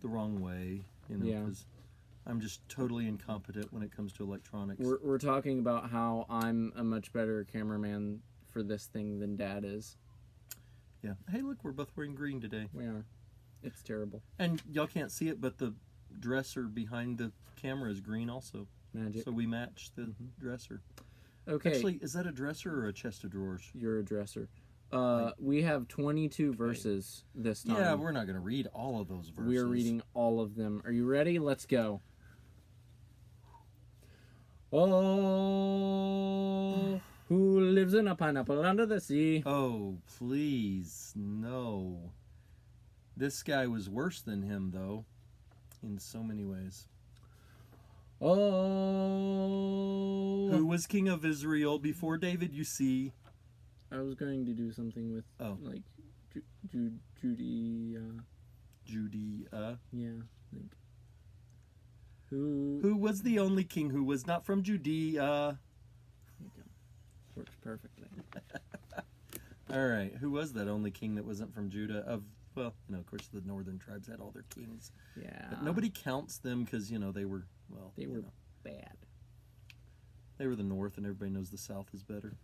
the wrong way, Yeah. because I'm just totally incompetent when it comes to electronics. We're talking about how I'm a much better cameraman for this thing than Dad is. Yeah. Hey, look, we're both wearing green today. We are. It's terrible. And y'all can't see it, but the dresser behind the camera is green also. Magic. So we match the dresser. Okay. Actually, is that a dresser or a chest of drawers? You're a dresser. We have 22 verses this time. Yeah, we're not going to read all of those verses. We're reading all of them. Are you ready? Let's go. Oh, who lives in a pineapple under the sea? Oh, please, no. This guy was worse than him, though, in so many ways. Oh. Who was king of Israel before David, you see? I was going to do something with, like, Judea. Judea. Yeah, like. Who was the only king who was not from Judea? There you go. Works perfectly. All right. Who was that only king that wasn't from Judah? Of course, the northern tribes had all their kings. Yeah. But nobody counts them because, they were, bad. They were the north, and everybody knows the south is better.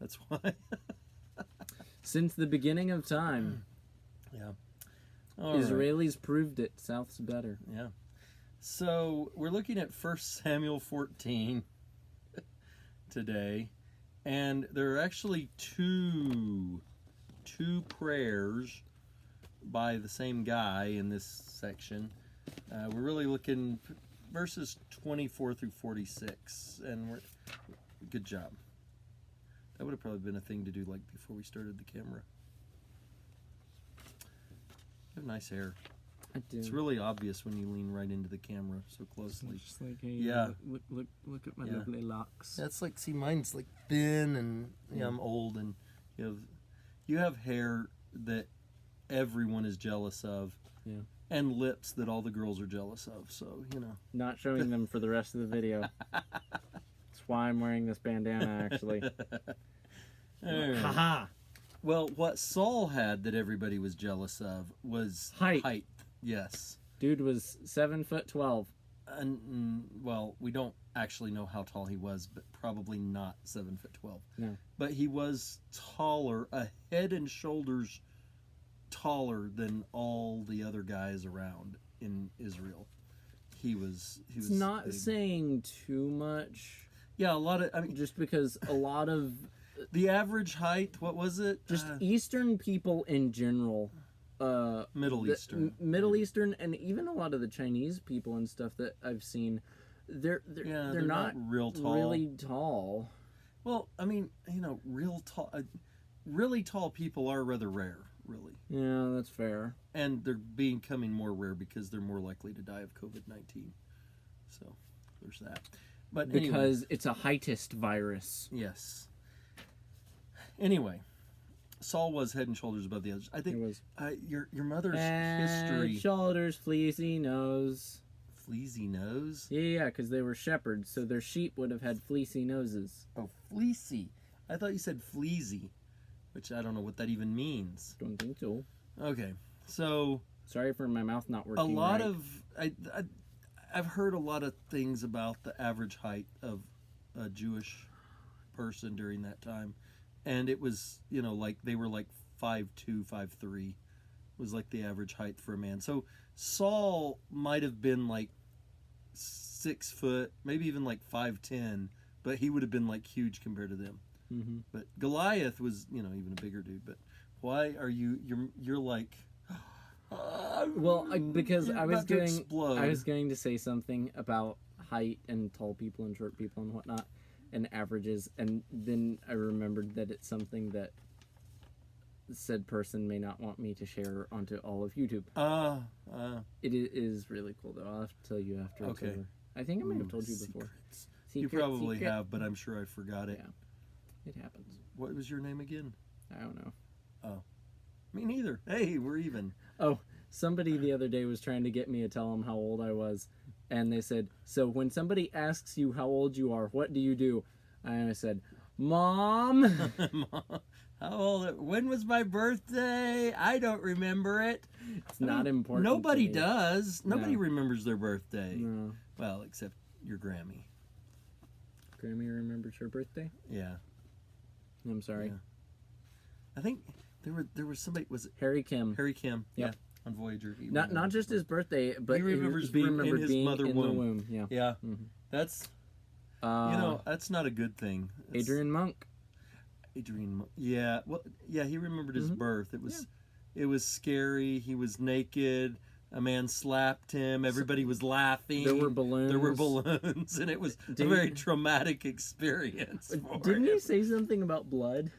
That's why. Since the beginning of time. Yeah. Israelis proved it. South's better. Yeah. So we're looking at 1 Samuel 14 today, and there are actually two prayers by the same guy in this section. We're really looking verses 24 through 46, and good job. That would have probably been a thing to do like before we started the camera. You have nice hair. I do. It's really obvious when you lean right into the camera so closely. It's just like, hey, Yeah. look at my lovely locks. That's like, see, mine's like thin, and I'm old, and you have hair that everyone is jealous of. Yeah. And lips that all the girls are jealous of. So, Not showing them for the rest of the video. That's why I'm wearing this bandana, actually. Right. Haha. Well, what Saul had that everybody was jealous of was height. Yes. Dude was 7'12". And well, we don't actually know how tall he was, but probably not 7'12". No. But he was taller, a head and shoulders taller than all the other guys around in Israel. He was It's not big. saying too much. Yeah, a lot of, just because a lot of the average height, what was it? Just Eastern people in general. Middle Eastern. Middle Eastern, and even a lot of the Chinese people and stuff that I've seen, they're not real tall. Really tall. Well, really tall people are rather rare, really. Yeah, that's fair. And they're becoming more rare because they're more likely to die of COVID-19. So, there's that. But because it's a heightist virus. Yes. Anyway, Saul was head and shoulders above the others. I think it was. Your mother's history. Shoulders, fleecy nose. Fleecy nose? Yeah, because they were shepherds, so their sheep would have had fleecy noses. Oh, fleecy. I thought you said fleazy, which I don't know what that even means. Don't think so. Okay, so... Sorry for my mouth not working. A lot of... I've heard a lot of things about the average height of a Jewish person during that time. And it was, like they were like 5'2", 5'3", was like the average height for a man. So Saul might have been like 6 foot, maybe even like 5'10", but he would have been like huge compared to them. Mm-hmm. But Goliath was, even a bigger dude. But why are you're like... Well, because I was going to say something about height and tall people and short people and whatnot. And averages, and then I remembered that it's something that said person may not want me to share onto all of YouTube. It is really cool, though. I'll have to tell you after it's over. I think I might have told you before. You probably have, but I'm sure I forgot it. Yeah, it happens. What was your name again? I don't know. Oh, me neither. Hey, we're even. Oh, somebody the other day was trying to get me to tell them how old I was. And they said, so when somebody asks you how old you are, what do you do? And I said, Mom. How old? When was my birthday? I don't remember it. It's not important. Nobody to me. does. Nobody No. remembers their birthday. No. Well, except your Grammy. Grammy remembers her birthday? Yeah. I'm sorry. Yeah. I think there was somebody, was it Harry Kim. Harry Kim? Yep. Yeah, on Voyager. He Not remembers just his birthday, but he remembers being in his mother in womb. the womb. Yeah. Yeah. Mhm. That's Uh, that's not a good thing. That's, Adrian Monk. Yeah. Well, yeah, he remembered his Mhm. birth. It was scary. He was naked. A man slapped him. Everybody was laughing. There were balloons. There were balloons, and it was a very traumatic experience. Didn't he say something about blood?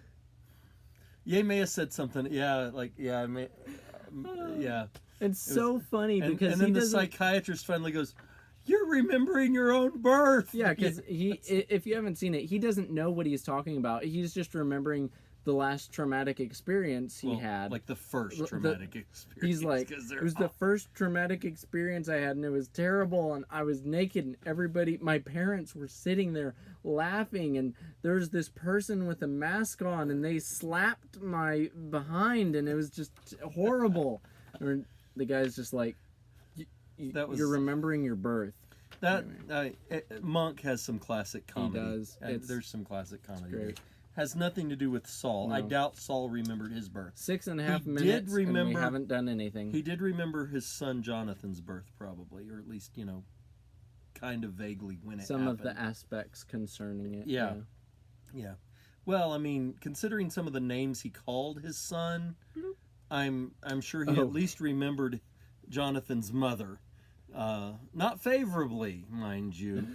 Yeah, he may have said something. Yeah, yeah. It's so funny because and then he the doesn't. psychiatrist finally goes, "You're remembering your own birth." Yeah, because if you haven't seen it, he doesn't know what he's talking about. He's just remembering the last traumatic experience he had. like the first traumatic experience. He's like, it was the first traumatic experience I had, and it was terrible, and I was naked, and everybody, my parents were sitting there laughing, and there's this person with a mask on, and they slapped my behind, and it was just horrible. And the guy's just like, you're remembering your birth. Monk has some classic comedy. He does. There's some classic comedy. Great. Has nothing to do with Saul. No. I doubt Saul remembered his birth. 6.5 He minutes, did remember, and we haven't done anything. He did remember his son Jonathan's birth, probably, or at least kind of vaguely when it some happened. of the aspects concerning it. Yeah. Yeah. Well, I mean, considering some of the names he called his son, I'm sure he at least remembered Jonathan's mother. Not favorably, mind you.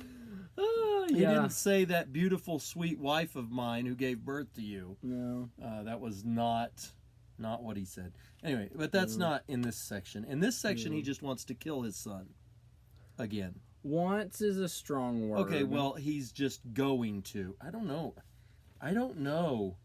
He didn't say that beautiful, sweet wife of mine who gave birth to you. No. That was not what he said. Anyway, but that's not in this section. In this section, he just wants to kill his son. Again. Wants is a strong word. Okay, well, he's just going to. I don't know.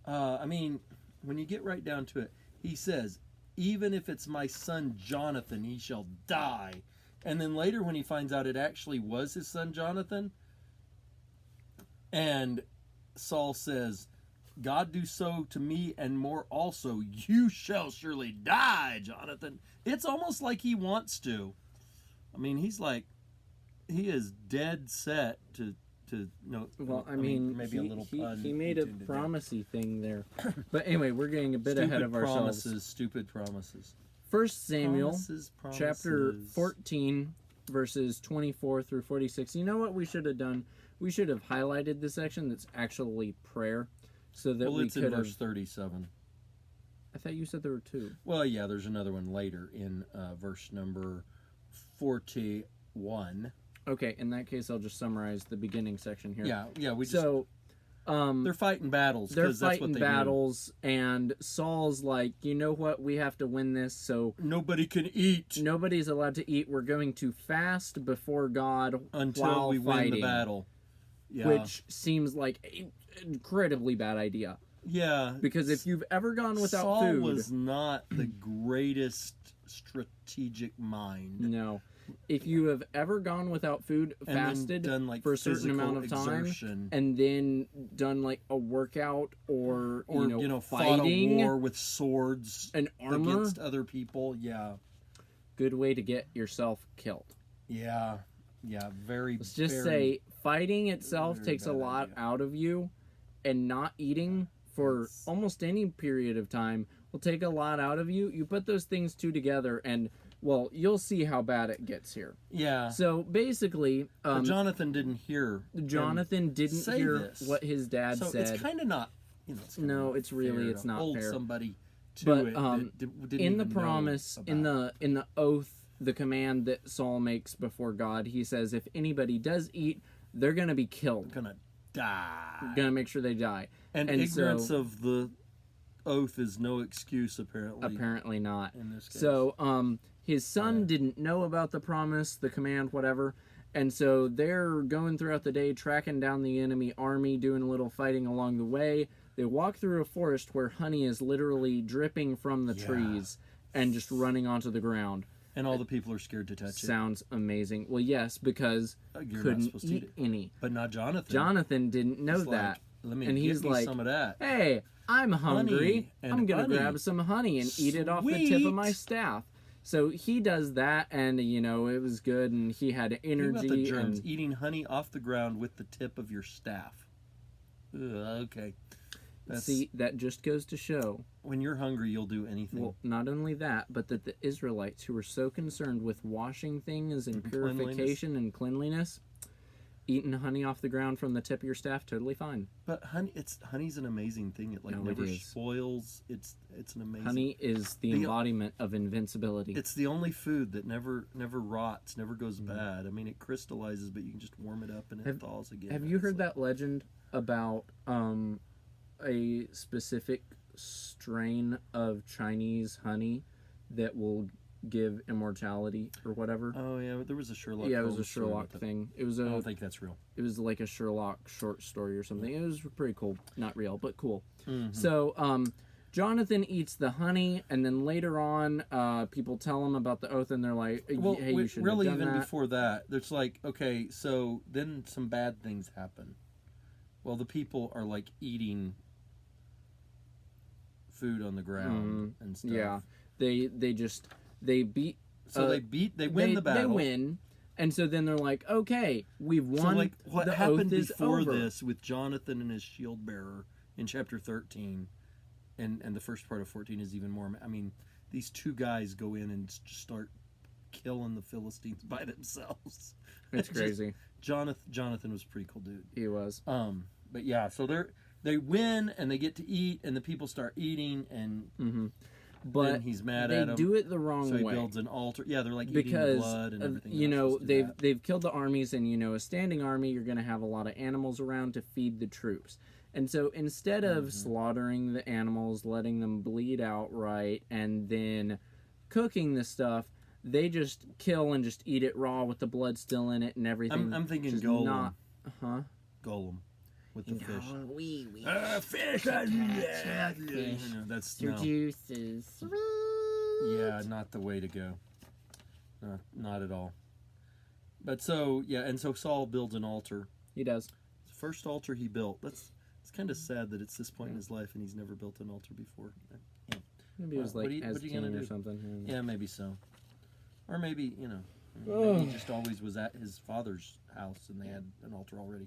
I mean, when you get right down to it, he says, even if it's my son Jonathan, he shall die. And then later when he finds out it actually was his son Jonathan, and Saul says, God do so to me and more also, you shall surely die, Jonathan. It's almost like he wants to. I mean, he is dead set to well, I mean, maybe a little pun. He made a promisey thing there. But anyway, we're getting a bit ahead of ourselves. Stupid promises. 1 Samuel, Promises. chapter 14, verses 24 through 46. You know what we should have done? We should have highlighted the section that's actually prayer, so that we it's could in have. verse 37. I thought you said there were two. Well, yeah, there's another one later in verse number 41. Okay, in that case, I'll just summarize the beginning section here. Yeah, they're fighting battles. They're That's what fighting they battles, and Saul's like, you know what? We have to win this, so nobody can eat. Nobody's allowed to eat. We're going to fast before God Until we fighting, win the battle. Yeah. Which seems like an incredibly bad idea. Yeah. Because if you've ever gone without Saul food... was not the greatest strategic mind. No. If you have ever gone without food, fasted done, for a certain amount of time, and then done like a workout or fought fighting a war with swords and armor against other people, good way to get yourself killed. Let's just say fighting itself takes a lot out of you, and not eating for almost any period of time will take a lot out of you. You put those things two together and, well, you'll see how bad it gets here. Yeah. So basically, but Jonathan didn't hear. Jonathan didn't hear what his dad said. So it's kind of not. It's really not hold fair. somebody to but it that didn't in the even promise, know in the oath, the command that Saul makes before God, he says, if anybody does eat, they're gonna be killed. Gonna die. Gonna make sure they die. And ignorance of the oath is no excuse, apparently. Apparently not. In this case. So, his son didn't know about the promise, the command, whatever. And so they're going throughout the day, tracking down the enemy army, doing a little fighting along the way. They walk through a forest where honey is literally dripping from the trees and just running onto the ground. And all the people are scared to touch it. Sounds amazing. Well, yes, because You're couldn't not supposed to eat any. But not Jonathan. Jonathan didn't know It's that. Let me and get he's me like, some of that. "Hey, I'm hungry. and I'm gonna honey. grab some honey and eat it off the tip of my Sweet. staff." So he does that, and it was good, and he had Think about the energy. germs. And Eating honey off the ground with the tip of your staff. Ugh, okay. see, that just goes to show. When you're hungry, you'll do anything. Well, not only that, but that the Israelites, who were so concerned with washing things and purification and cleanliness, eating honey off the ground from the tip of your staff, totally fine. But honey's an amazing thing. It never spoils. It's an amazing. Honey is the embodiment of invincibility. It's the only food that never rots, never goes bad. I mean, it crystallizes, but you can just warm it up and it thaws again. Have you heard that legend about a specific strain of Chinese honey that will give immortality or whatever? Oh yeah, there was a Sherlock. Yeah, it was a Sherlock thing. I don't think that's real. It was like a Sherlock short story or something. It was pretty cool. Not real, but cool. Mm-hmm. So Jonathan eats the honey, and then later on, people tell him about the oath, and they're like, "Hey, you should really have done even that." before that, there's like, okay, so then some bad things happen. Well, the people are like eating food on the ground and stuff. Yeah, they beat. So they win the battle. They win, and so then they're like, okay, we've won. So like what the happened oath is before over. this with Jonathan and his shield bearer in chapter 13, and the first part of 14 is even more. I mean, these two guys go in and just start killing the Philistines by themselves. It's crazy. Jonathan was a pretty cool dude. He was. But yeah, so they win and they get to eat, and the people start eating, and but then he's mad at them. They do it the wrong way. So he builds an altar. Yeah, they're like because, eating the blood and everything. They've killed the armies, and a standing army, you're going to have a lot of animals around to feed the troops. And so instead of slaughtering the animals, letting them bleed outright, and then cooking the stuff, they just kill and just eat it raw with the blood still in it and everything. I'm thinking Golem. Golem. With the fish. Fish! That's no. Juices. Yeah, not the way to go. Not at all. But so, yeah, and so Saul builds an altar. He does. It's the first altar he built. It's kind of sad that it's this point in his life and he's never built an altar before. Yeah. Maybe it was like as king or something. Yeah, maybe so. Or maybe, maybe he just always was at his father's house and they had an altar already.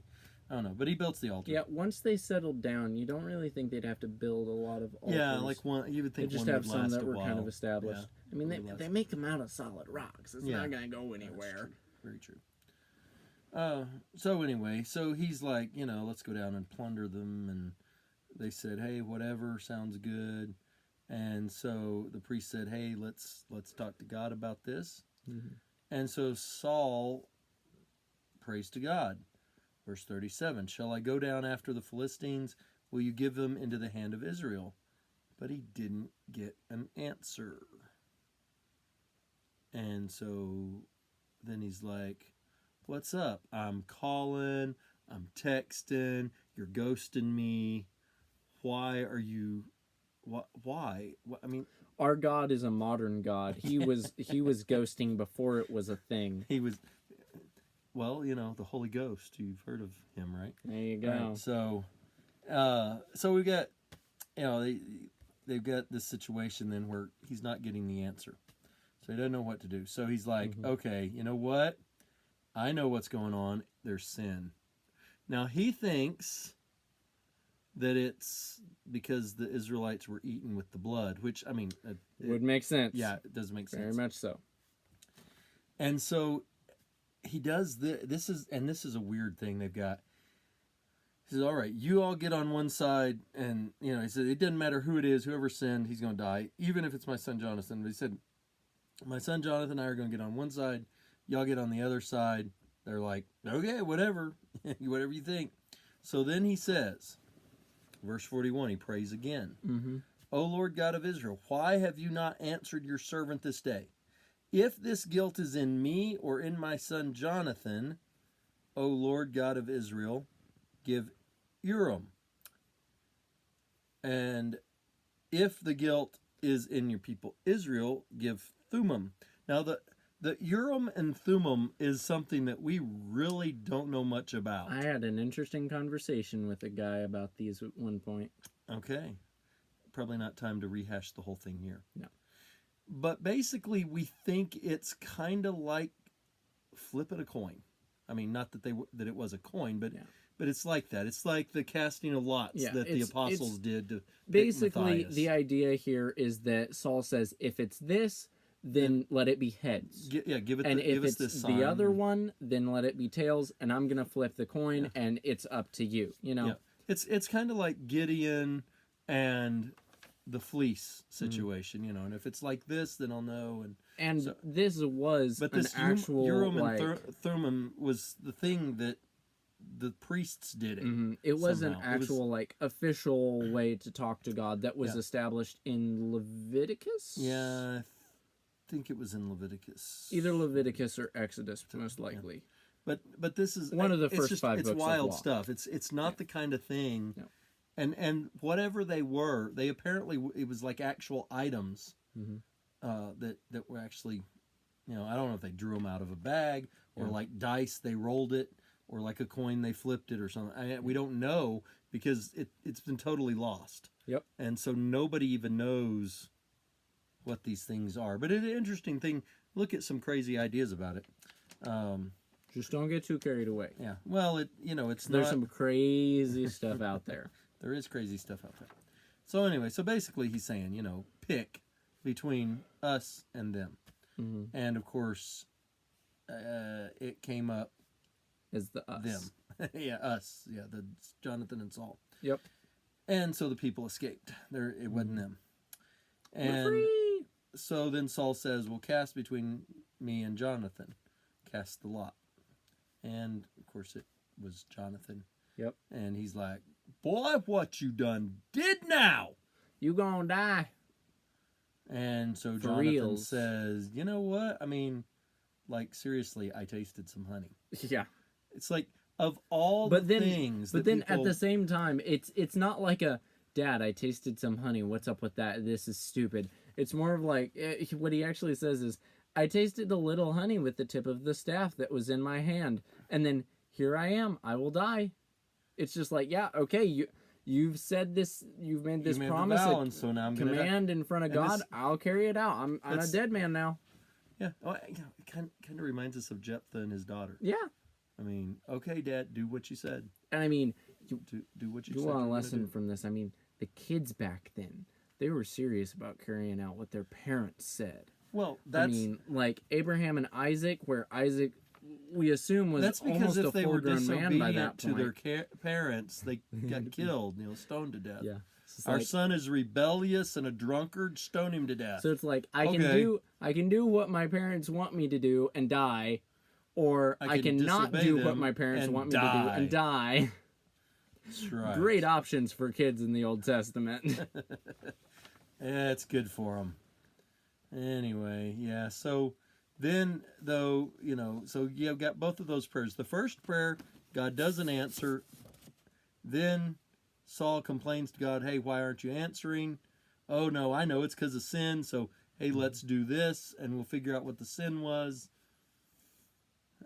I don't know, but he built the altar. Yeah, once they settled down, you don't really think they'd have to build a lot of altars. Yeah, like one. You would think they just one have would some last that a were while. kind of established. Yeah, I mean, they make them out of solid rocks. It's not going to go anywhere. Very true. So anyway, so he's like, let's go down and plunder them, and they said, hey, whatever, sounds good. And so the priest said, hey, let's talk to God about this. Mm-hmm. And so Saul prays to God. Verse 37, shall I go down after the Philistines? Will you give them into the hand of Israel? But he didn't get an answer. And so then he's like, what's up? I'm calling, I'm texting, you're ghosting me. Why are you, why? I mean, our God is a modern God. He was ghosting before it was a thing. He was, well, the Holy Ghost. You've heard of him, right? There you go. Right, so we got, they've got this situation then where he's not getting the answer. So he doesn't know what to do. So he's like, okay, you know what? I know what's going on. There's sin. Now he thinks that it's because the Israelites were eaten with the blood, which, I mean, it would make sense. Yeah, it does make sense. Very much so. And so he does this is a weird thing they've got. He says, all right, you all get on one side, and he said it doesn't matter who it is, whoever sinned, he's going to die, even if it's my son Jonathan. But he said, my son Jonathan and I are going to get on one side, y'all get on the other side. They're like, okay, whatever, whatever you think. So then he says, verse 41, he prays again. O Lord God of Israel, why have you not answered your servant this day? If this guilt is in me or in my son Jonathan, O Lord God of Israel, give Urim. And if the guilt is in your people Israel, give Thummim. Now the the Urim and Thummim is something that we really don't know much about. I had an interesting conversation with a guy about these at one point. Okay. Probably not time to rehash the whole thing here. No. But basically, we think it's kind of like flipping a coin. I mean, not that that it was a coin, but it's like that. It's like the casting of lots that the apostles did to basically pick Matthias. The idea here is that Saul says, if it's this, then let it be heads. Give it. And give if us this it's sign. the other one, then let it be tails. And I'm gonna flip the coin, and it's up to you. You know. Yeah. It's kind of like Gideon and the fleece situation, you know. And if it's like this, then I'll know. And so, this was but an this actual Urim and Thummim was the thing that the priests did it. It was somehow. an actual like official way to talk to God that was established in Leviticus. Yeah, I think it was in Leviticus. Either Leviticus or Exodus, most likely. Yeah. But this is one of the first 5 books. It's wild of law. stuff. It's not the kind of thing. No. And whatever they were, they apparently it was like actual items that were actually, you know, I don't know if they drew them out of a bag or like dice they rolled it or like a coin they flipped it or something. We don't know because it's been totally lost. Yep. And so nobody even knows what these things are. But it's an interesting thing. Look at some crazy ideas about it. Just don't get too carried away. Yeah. Well, There's some crazy stuff out there. There is crazy stuff out there. So anyway, basically he's saying, you know, pick between us and them. And of course, it came up as the us. Them. Yeah, us. Yeah, the Jonathan and Saul. Yep. And so the people escaped. It wasn't them. We're free. So then Saul says, well, cast between me and Jonathan. Cast the lot. And of course it was Jonathan. Yep. And he's like, boy, what you done did now? You gonna die. And so Jonathan says, you know what? I mean, like, seriously, I tasted some honey. Yeah. It's like, of all the things. But then at the same time, it's not like a, Dad, I tasted some honey. What's up with that? This is stupid. It's more of like, what he actually says is, I tasted a little honey with the tip of the staff that was in my hand. And then, here I am. I will die. It's just like, yeah, okay, you've said this, you've made this promise, and so now I'm command in front of God. I'll carry it out. I'm a dead man now. Yeah, well, you know, it kind of reminds us of Jephthah and his daughter. Yeah. I mean, okay, Dad, do what you said. And I mean, do what you said. You want want a lesson from this? I mean, the kids back then, they were serious about carrying out what their parents said. Well, I mean, like Abraham and Isaac, where Isaac, we assume, was almost a full-grown man by that point. To their parents, they got killed, stoned to death. Yeah. Our son is rebellious and a drunkard. Stone him to death. So it's like I can do what my parents want me to do and die, or I can not do what my parents want me to do and die. That's right. Great options for kids in the Old Testament. Yeah, it's good for them. Anyway, yeah. So then, though, so you've got both of those prayers. The first prayer, God doesn't answer. Then Saul complains to God, hey, why aren't you answering? Oh, no, I know it's because of sin. So, hey, let's do this, and we'll figure out what the sin was.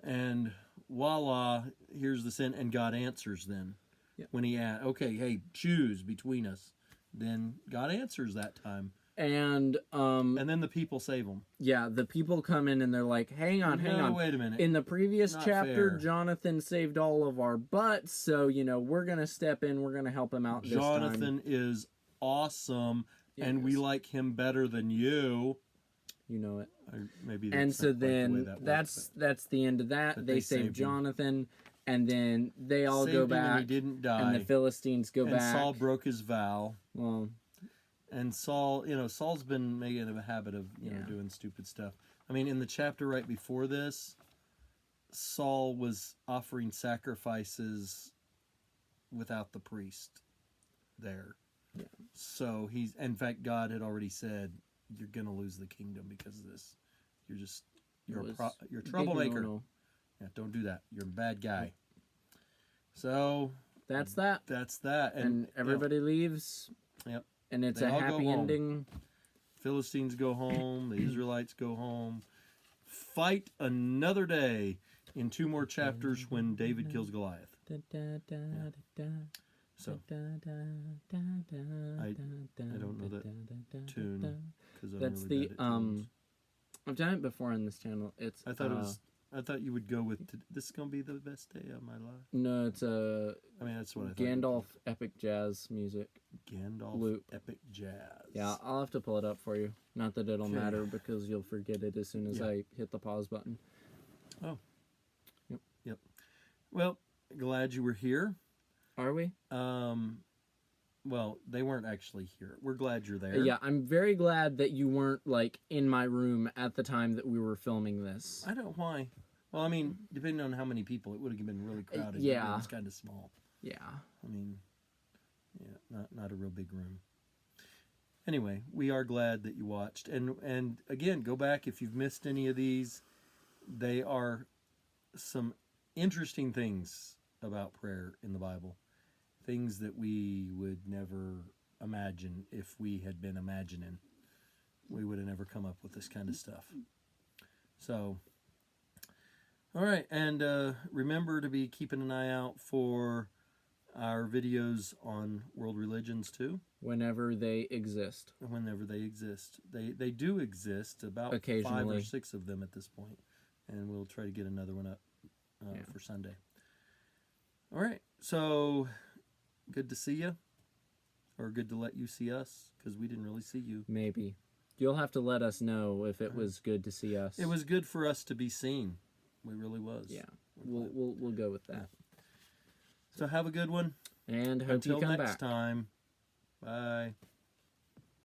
And voila, here's the sin. And God answers then. Yep. When he asks, okay, hey, choose between us. Then God answers that time. And then the people save them. Yeah, the people come in and they're like, hang on. Wait a minute. In the previous chapter, fair. Jonathan saved all of our butts, so, we're going to step in, we're going to help him out this time. Jonathan is awesome, and we like him better than you. You know it. Maybe and so then that's the end of that. They save Jonathan, and then they all go back. And he didn't die. And the Philistines go back. And Saul broke his vow. Well... And Saul, Saul's been making a habit of, doing stupid stuff. I mean, in the chapter right before this, Saul was offering sacrifices without the priest there. Yeah. So in fact, God had already said, you're going to lose the kingdom because of this. You're a troublemaker. No. Yeah, don't do that. You're a bad guy. So. That's that. And everybody leaves. Yep. And it's a happy ending. Philistines go home. The Israelites go home. fight another day in 2 more chapters when David kills Goliath. So I don't know that tune because I'm That's really bad at tunes. I've done it before on this channel. It's I thought you would go with this is gonna be the best day of my life. no, it's a I mean, that's what I thought. Gandalf epic jazz music. Gandalf loop. epic jazz. Yeah, I'll have to pull it up for you. Not that it'll Okay. matter because you'll forget it as soon as Yeah. I hit the pause button. Oh. Yep. Yep. Well, glad you were here. Are we? Well, they weren't actually here. We're glad you're there. Yeah, I'm very glad that you weren't like in my room at the time that we were filming this. I don't know why. Well, I mean, depending on how many people, it would have been really crowded. Yeah. It's kind of small. Yeah. I mean, yeah, not a real big room. Anyway, we are glad that you watched. And again, go back if you've missed any of these. They are some interesting things about prayer in the Bible. Things that we would never imagine if we had been imagining. We would have never come up with this kind of stuff. So, all right. And remember to be keeping an eye out for our videos on world religions too. Whenever they exist. Whenever they exist. They do exist, about 5 Occasionally. or 6 of them at this point. And we'll try to get another one up for Sunday. All right. So, good to see you. Or good to let you see us, because we didn't really see you. Maybe. You'll have to let us know if it was good to see us. It was good for us to be seen. We really was. Yeah. We'll go with that. So have a good one. And hope Until you come next back. time. Bye.